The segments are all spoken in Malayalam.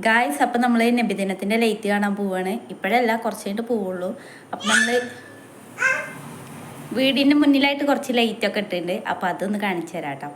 ഗായ്സ് അപ്പം നമ്മൾ നബിദിനത്തിൻ്റെ ലൈറ്റ് കാണാൻ പോവാണ്. ഇപ്പോഴല്ല, കുറച്ച് കഴിഞ്ഞിട്ട് പോവുള്ളൂ. അപ്പം നമ്മൾ വീടിൻ്റെ മുന്നിലായിട്ട് കുറച്ച് ലൈറ്റൊക്കെ ഇട്ടിട്ടുണ്ട്. അപ്പം അതൊന്ന് കാണിച്ചു തരാം കേട്ടോ.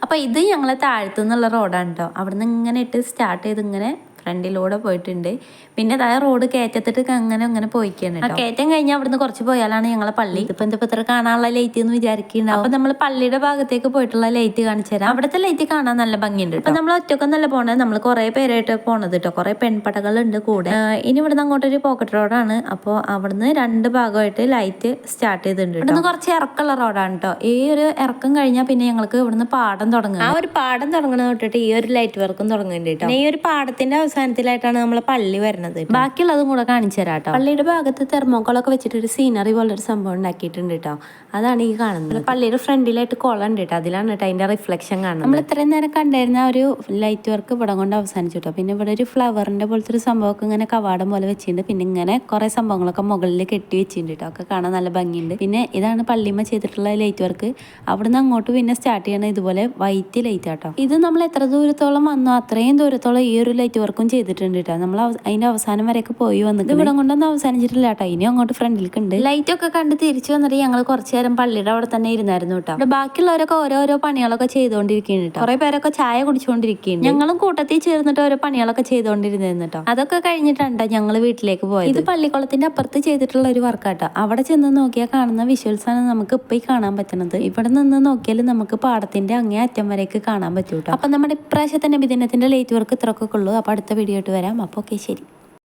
അപ്പോൾ ഇത് ഞങ്ങളെ താഴത്തുനിന്നുള്ള റോഡാണ് കേട്ടോ. അവിടെ നിന്ന് ഇങ്ങനെ ഇട്ട് സ്റ്റാർട്ട് ചെയ്ത് ഇങ്ങനെ ഫ്രണ്ടിലൂടെ പോയിട്ടുണ്ട്. പിന്നെ അതായത് റോഡ് കയറ്റത്തിട്ട് അങ്ങനെ പോയിക്കാണ്. ആ കയറ്റം കഴിഞ്ഞാൽ അവിടുന്ന് കുറച്ച് പോയാലാണ് ഞങ്ങളെ പള്ളി. ഇതിപ്പോൾ എന്താ ഇത്ര കാണാനുള്ള ലൈറ്റ് എന്ന് വിചാരിക്കുന്നുണ്ടാവും. അപ്പോൾ നമ്മൾ പള്ളിയുടെ ഭാഗത്തേക്ക് പോയിട്ടുള്ള ലൈറ്റ് കാണിച്ചു തരാം. അവിടുത്തെ ലൈറ്റ് കാണാൻ നല്ല ഭംഗിയുണ്ട്. അപ്പം നമ്മൾ ഒറ്റക്കൊന്നല്ല പോണത്, നമ്മൾ കുറേ പേരായിട്ട് പോണത് കേട്ടോ. കുറേ പെൺപടകളുണ്ട് കൂടെ. ഇനി ഇവിടുന്ന് അങ്ങോട്ടൊരു പോക്കറ്റ് റോഡാണ്. അപ്പോൾ അവിടുന്ന് രണ്ട് ഭാഗമായിട്ട് ലൈറ്റ് സ്റ്റാർട്ട് ചെയ്തിട്ടുണ്ട്. ഇവിടുന്ന് കുറച്ച് ഇറക്കമുള്ള റോഡാണ് കേട്ടോ. ഈ ഒരു ഇറക്കം കഴിഞ്ഞാൽ പിന്നെ ഞങ്ങൾക്ക് ഇവിടുന്ന് പാടം തുടങ്ങും. ആ ഒരു പാടം തുടങ്ങണ തൊട്ടിട്ട് ഈ ഒരു ലൈറ്റ് വർക്കും തുടങ്ങുന്നുണ്ട് കേട്ടോ. ഈ ഒരു പാടത്തിന്റെ അവസാനത്തിലായിട്ടാണ് നമ്മളെ പള്ളി വരുന്നത്. ബാക്കിയുള്ളതും കൂടെ കാണിച്ചു തരാം കേട്ടോ. പള്ളിയുടെ ഭാഗത്ത് തെർമോക്കോളൊക്കെ വെച്ചിട്ട് ഒരു സീനറി പോലെ ഒരു സംഭവം ഉണ്ടാക്കിയിട്ടുണ്ട് കേട്ടോ. അതാണ് ഈ കാണുന്നത്. പള്ളിയുടെ ഫ്രണ്ടിലായിട്ട് കുളം ഉണ്ട് കേട്ടോ. അതിലാണ് കേട്ടോ അതിന്റെ റിഫ്ലക്ഷൻ കാണുന്നത്. നമ്മൾ ഇത്രയും നേരം കണ്ടിരുന്ന ഒരു ലൈറ്റ് വർക്ക് ഇവിടെ കൊണ്ട് അവസാനിച്ചു കേട്ടോ. പിന്നെ ഇവിടെ ഒരു ഫ്ലവറിന്റെ പോലത്തെ ഒരു സംഭവമൊക്കെ ഇങ്ങനെ കവാടം പോലെ വെച്ചിട്ടുണ്ട്. പിന്നെ ഇങ്ങനെ കുറെ സംഭവങ്ങളൊക്കെ മുകളിൽ കെട്ടി വെച്ചിട്ടുണ്ട് കേട്ടോ. ഒക്കെ കാണാൻ നല്ല ഭംഗിയുണ്ട്. പിന്നെ ഇതാണ് പള്ളിമ്മ ചെയ്തിട്ടുള്ള ലൈറ്റ് വർക്ക്. അവിടുന്ന് അങ്ങോട്ട് പിന്നെ സ്റ്റാർട്ട് ചെയ്യണ ഇതുപോലെ വൈറ്റ് ലൈറ്റ് ആട്ടോ. ഇത് നമ്മൾ എത്ര ദൂരത്തോളം വന്നോ അത്രയും ദൂരത്തോളം ഈ ഒരു ലൈറ്റ് വർക്കും ചെയ്തിട്ടുണ്ട് കേട്ടോ. നമ്മൾ അതിന്റെ അവസാനം വരെയൊക്കെ പോയി വന്നിട്ട് ഇവിടെ കൊണ്ടൊന്നും അവസാനിച്ചിട്ടില്ല കേട്ടോ. ഇനി അങ്ങോട്ട് ഫ്രണ്ടിലേക്ക് ഉണ്ട്. ലൈറ്റ് ഒക്കെ കണ്ട് തിരിച്ചു വന്നിട്ട് ഞങ്ങൾ കുറച്ചു നേരം പള്ളിയുടെ അവിടെ തന്നെ ഇരുന്നായിരുന്നു കേട്ടോ. ഇവിടെ ബാക്കിയുള്ളവരൊക്കെ ഓരോരോ പണികളൊക്കെ ചെയ്തുകൊണ്ടിരിക്കുന്നുണ്ട് കേട്ടോ. കുറെ പേരൊക്കെ ചായ കുടിച്ചുകൊണ്ടിരിക്കുന്നുണ്ട്. ഞങ്ങളും കൂട്ടത്തിൽ ചേർന്നിട്ട് ഓരോ പണികളൊക്കെ ചെയ്തുകൊണ്ടിരുന്നു കേട്ടോ. അതൊക്കെ കഴിഞ്ഞിട്ടാണ് ഞങ്ങൾ വീട്ടിലേക്ക് പോയത്. ഇത് പള്ളിക്കുളത്തിന്റെ അപ്പുറത്ത് ചെയ്തിട്ടുള്ള ഒരു വർക്കാട്ടോ. അവിടെ ചെന്ന് നോക്കിയാൽ കാണുന്ന വിഷ്വൽസ് ആണ് നമുക്ക് ഇപ്പൊ കാണാൻ പറ്റുന്നത്. ഇവിടെ നിന്ന് നോക്കിയാൽ നമുക്ക് പാടത്തിന്റെ അങ്ങേ അറ്റം വരേക്ക് കാണാൻ പറ്റൂ കേട്ടോ. അപ്പൊ നമ്മുടെ ഇപ്രാവശ്യത്തെ നബിദിനത്തിന്റെ ലൈറ്റ് വർക്ക് ഇത്രയൊക്കെ ഉള്ളൂ. അപ്പൊ അടുത്ത വീഡിയോ ആയിട്ട് വരാം. അപ്പോൾ ഓക്കെ, ശരി.